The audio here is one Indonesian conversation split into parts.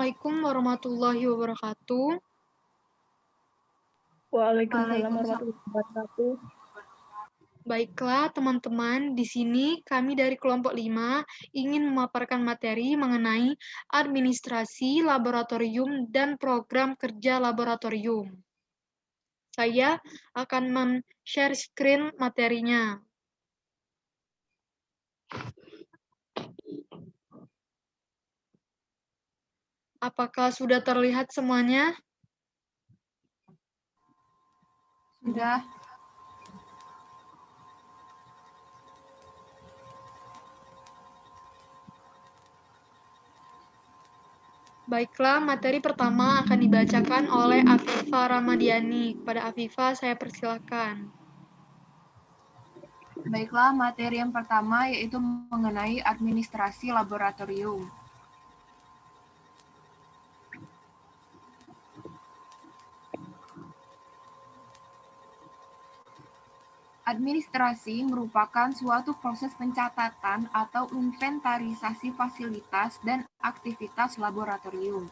Assalamualaikum warahmatullahi wabarakatuh. Waalaikumsalam warahmatullahi wabarakatuh. Baiklah teman-teman, di sini kami dari kelompok 5 ingin memaparkan materi mengenai administrasi laboratorium dan program kerja laboratorium. Saya akan men-share screen materinya. Apakah sudah terlihat semuanya? Sudah. Baiklah, materi pertama akan dibacakan oleh Afifa Ramadiani. Kepada Afifa, saya persilakan. Baiklah, materi yang pertama yaitu mengenai administrasi laboratorium. Administrasi merupakan suatu proses pencatatan atau inventarisasi fasilitas dan aktivitas laboratorium.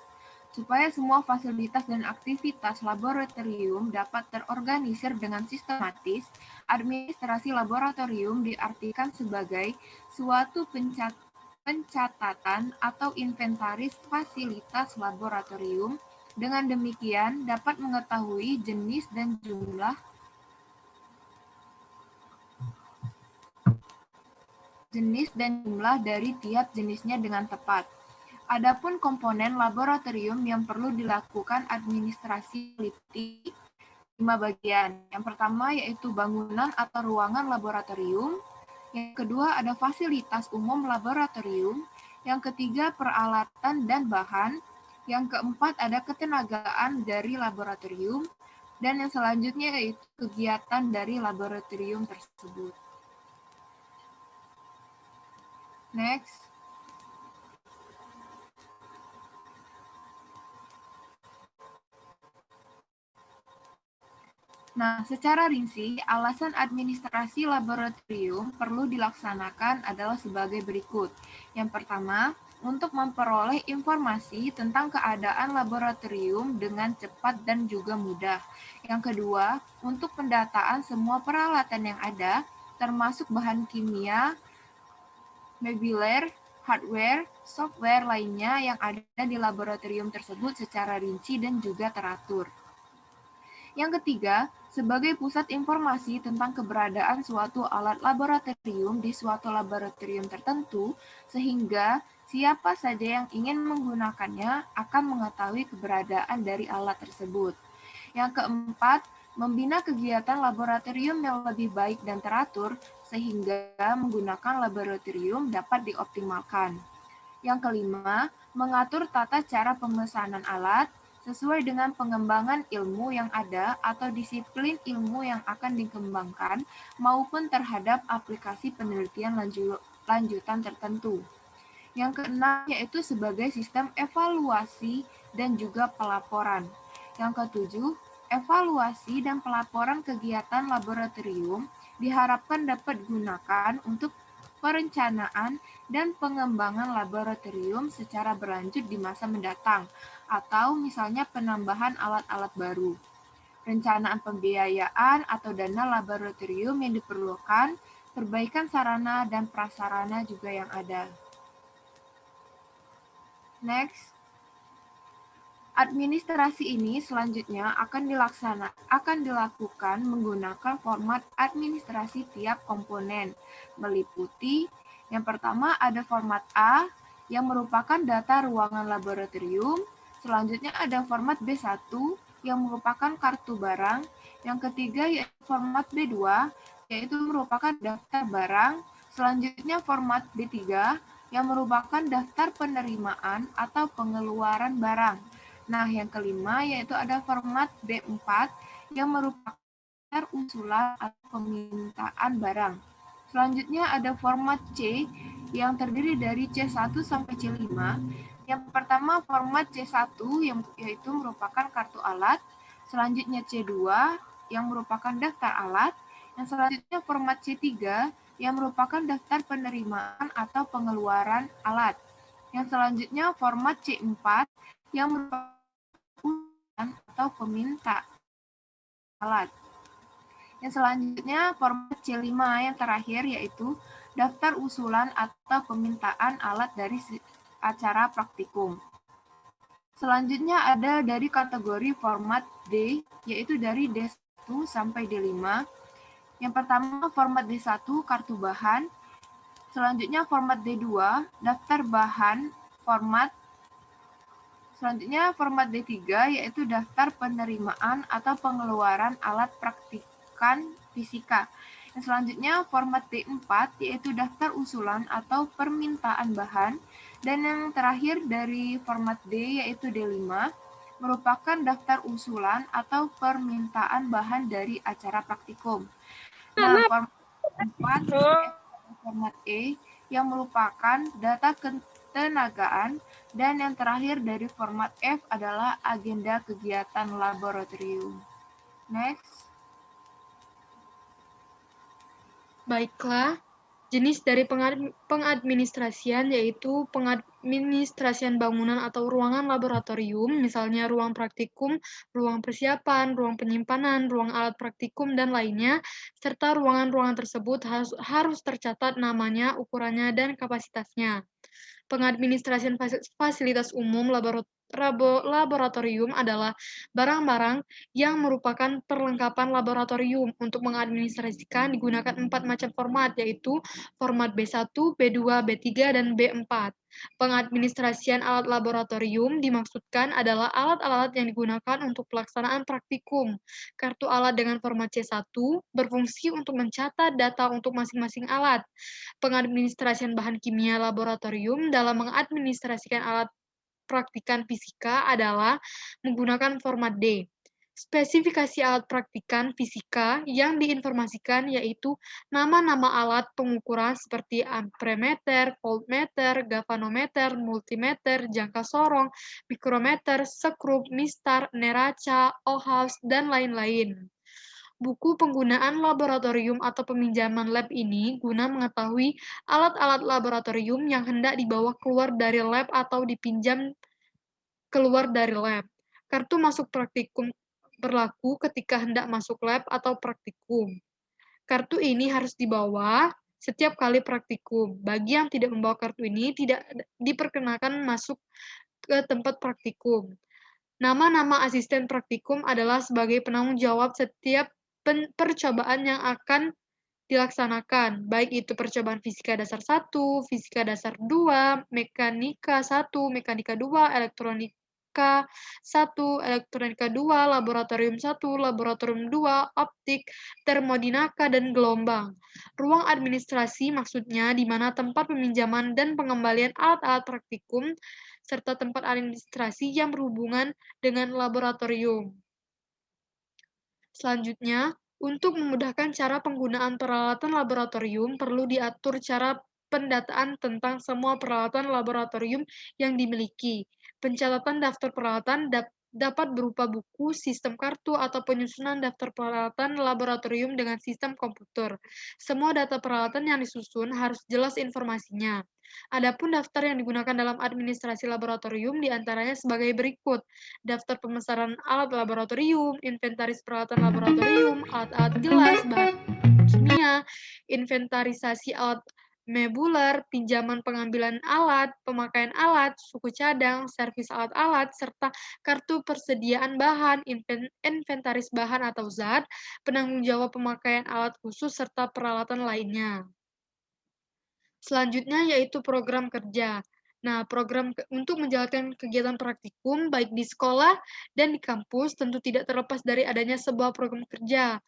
Supaya semua fasilitas dan aktivitas laboratorium dapat terorganisir dengan sistematis, administrasi laboratorium diartikan sebagai suatu pencatatan atau inventaris fasilitas laboratorium. Dengan demikian, dapat mengetahui jenis dan jumlah dari tiap jenisnya dengan tepat. Adapun komponen laboratorium yang perlu dilakukan administrasi teliti 5 bagian. Yang pertama yaitu bangunan atau ruangan laboratorium. Yang kedua ada fasilitas umum laboratorium. Yang ketiga peralatan dan bahan. Yang keempat ada ketenagaan dari laboratorium. Dan yang selanjutnya yaitu kegiatan dari laboratorium tersebut. Next. Nah, secara rinci, alasan administrasi laboratorium perlu dilaksanakan adalah sebagai berikut. Yang pertama, untuk memperoleh informasi tentang keadaan laboratorium dengan cepat dan juga mudah. Yang kedua, untuk pendataan semua peralatan yang ada, termasuk bahan kimia, mobiler, hardware, software lainnya yang ada di laboratorium tersebut secara rinci dan juga teratur. Yang ketiga, sebagai pusat informasi tentang keberadaan suatu alat laboratorium di suatu laboratorium tertentu, sehingga siapa saja yang ingin menggunakannya akan mengetahui keberadaan dari alat tersebut. Yang keempat, membina kegiatan laboratorium yang lebih baik dan teratur, sehingga menggunakan laboratorium dapat dioptimalkan. Yang kelima, mengatur tata cara pemesanan alat, sesuai dengan pengembangan ilmu yang ada atau disiplin ilmu yang akan dikembangkan maupun terhadap aplikasi penelitian lanjutan tertentu. Yang keenam yaitu sebagai sistem evaluasi dan juga pelaporan. Yang ketujuh, evaluasi dan pelaporan kegiatan laboratorium diharapkan dapat digunakan untuk perencanaan dan pengembangan laboratorium secara berlanjut di masa mendatang, atau misalnya penambahan alat-alat baru. Perencanaan pembiayaan atau dana laboratorium yang diperlukan, perbaikan sarana dan prasarana juga yang ada. Next. Administrasi ini selanjutnya akan dilakukan menggunakan format administrasi tiap komponen, meliputi yang pertama ada format A yang merupakan data ruangan laboratorium, selanjutnya ada format B1 yang merupakan kartu barang, yang ketiga yaitu format B2 yaitu merupakan daftar barang, selanjutnya format B3 yang merupakan daftar penerimaan atau pengeluaran barang. Nah, yang kelima yaitu ada format B4 yang merupakan usulan atau permintaan barang. Selanjutnya ada format C yang terdiri dari C1 sampai C5. Yang pertama format C1 yaitu merupakan kartu alat, selanjutnya C2 yang merupakan daftar alat, yang selanjutnya format C3 yang merupakan daftar penerimaan atau pengeluaran alat. Yang selanjutnya format C4 yang merupakan atau peminta alat. Yang selanjutnya format C5 yang terakhir yaitu daftar usulan atau permintaan alat dari acara praktikum. Selanjutnya ada dari kategori format D, yaitu dari D1 sampai D5. Yang pertama format D1, kartu bahan. Selanjutnya format D2, daftar bahan format. Selanjutnya format D3, yaitu daftar penerimaan atau pengeluaran alat praktikan fisika. Yang selanjutnya format D4, yaitu daftar usulan atau permintaan bahan. Dan yang terakhir dari format D, yaitu D5, merupakan daftar usulan atau permintaan bahan dari acara praktikum. Nah, format 4, format E, yang merupakan data ketenagaan, dan yang terakhir dari format F adalah agenda kegiatan laboratorium. Next. Baiklah, jenis dari pengadministrasian yaitu pengadministrasian bangunan atau ruangan laboratorium, misalnya ruang praktikum, ruang persiapan, ruang penyimpanan, ruang alat praktikum, dan lainnya, serta ruangan-ruangan tersebut harus tercatat namanya, ukurannya, dan kapasitasnya. Pengadministrasian fasilitas umum laboratorium adalah barang-barang yang merupakan perlengkapan laboratorium. Untuk mengadministrasikan digunakan 4 macam format, yaitu format B1, B2, B3, dan B4. Pengadministrasian alat laboratorium dimaksudkan adalah alat-alat yang digunakan untuk pelaksanaan praktikum. Kartu alat dengan format C1 berfungsi untuk mencatat data untuk masing-masing alat. Pengadministrasian bahan kimia laboratorium dalam mengadministrasikan alat praktikan fisika adalah menggunakan format D. Spesifikasi alat praktikan fisika yang diinformasikan yaitu nama-nama alat pengukuran seperti amperemeter, voltmeter, galvanometer, multimeter, jangka sorong, mikrometer, sekrup, mistar, neraca, Ohlhaus, dan lain-lain. Buku penggunaan laboratorium atau peminjaman lab ini guna mengetahui alat-alat laboratorium yang hendak dibawa keluar dari lab atau dipinjam keluar dari lab. Kartu masuk praktikum berlaku ketika hendak masuk lab atau praktikum. Kartu ini harus dibawa setiap kali praktikum. Bagi yang tidak membawa kartu ini, tidak diperkenakan masuk ke tempat praktikum. Nama-nama asisten praktikum adalah sebagai penanggung jawab setiap percobaan yang akan dilaksanakan, baik itu percobaan fisika dasar 1, fisika dasar 2, mekanika 1, mekanika 2, elektronika 1, elektronika 2, laboratorium 1, laboratorium 2, optik, termodinamika, dan gelombang. Ruang administrasi maksudnya di mana tempat peminjaman dan pengembalian alat-alat praktikum, serta tempat administrasi yang berhubungan dengan laboratorium. Selanjutnya, untuk memudahkan cara penggunaan peralatan laboratorium, perlu diatur cara pendataan tentang semua peralatan laboratorium yang dimiliki. Pencatatan daftar peralatan dapat berupa buku, sistem kartu, atau penyusunan daftar peralatan laboratorium dengan sistem komputer. Semua data peralatan yang disusun harus jelas informasinya. Adapun daftar yang digunakan dalam administrasi laboratorium diantaranya sebagai berikut: daftar pemesanan alat laboratorium, inventaris peralatan laboratorium, alat-alat gelas, bahan kimia, inventarisasi alat mebuler, pinjaman pengambilan alat, pemakaian alat, suku cadang, servis alat-alat, serta kartu persediaan bahan, inventaris bahan atau zat, penanggung jawab pemakaian alat khusus, serta peralatan lainnya. Selanjutnya yaitu program kerja. Nah, untuk menjalankan kegiatan praktikum baik di sekolah dan di kampus tentu tidak terlepas dari adanya sebuah program kerja.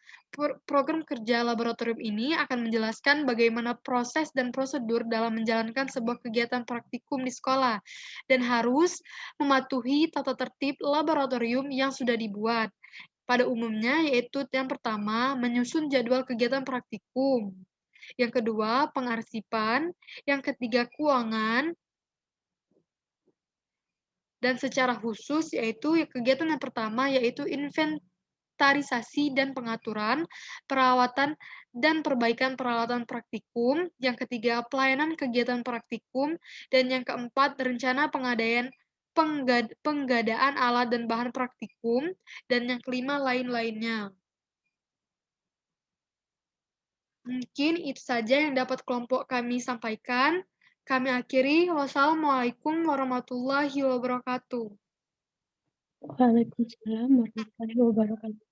Program kerja laboratorium ini akan menjelaskan bagaimana proses dan prosedur dalam menjalankan sebuah kegiatan praktikum di sekolah dan harus mematuhi tata tertib laboratorium yang sudah dibuat. Pada umumnya yaitu yang pertama, menyusun jadwal kegiatan praktikum. Yang kedua, pengarsipan. Yang ketiga, keuangan. Dan secara khusus, yaitu kegiatan yang pertama, yaitu inventarisasi dan pengaturan, perawatan dan perbaikan peralatan praktikum. Yang ketiga, pelayanan kegiatan praktikum. Dan yang keempat, rencana pengadaan penggadaan alat dan bahan praktikum, dan yang kelima lain-lainnya. Mungkin itu saja yang dapat kelompok kami sampaikan. Kami akhiri. Wassalamualaikum warahmatullahi wabarakatuh. Waalaikumsalam warahmatullahi wabarakatuh.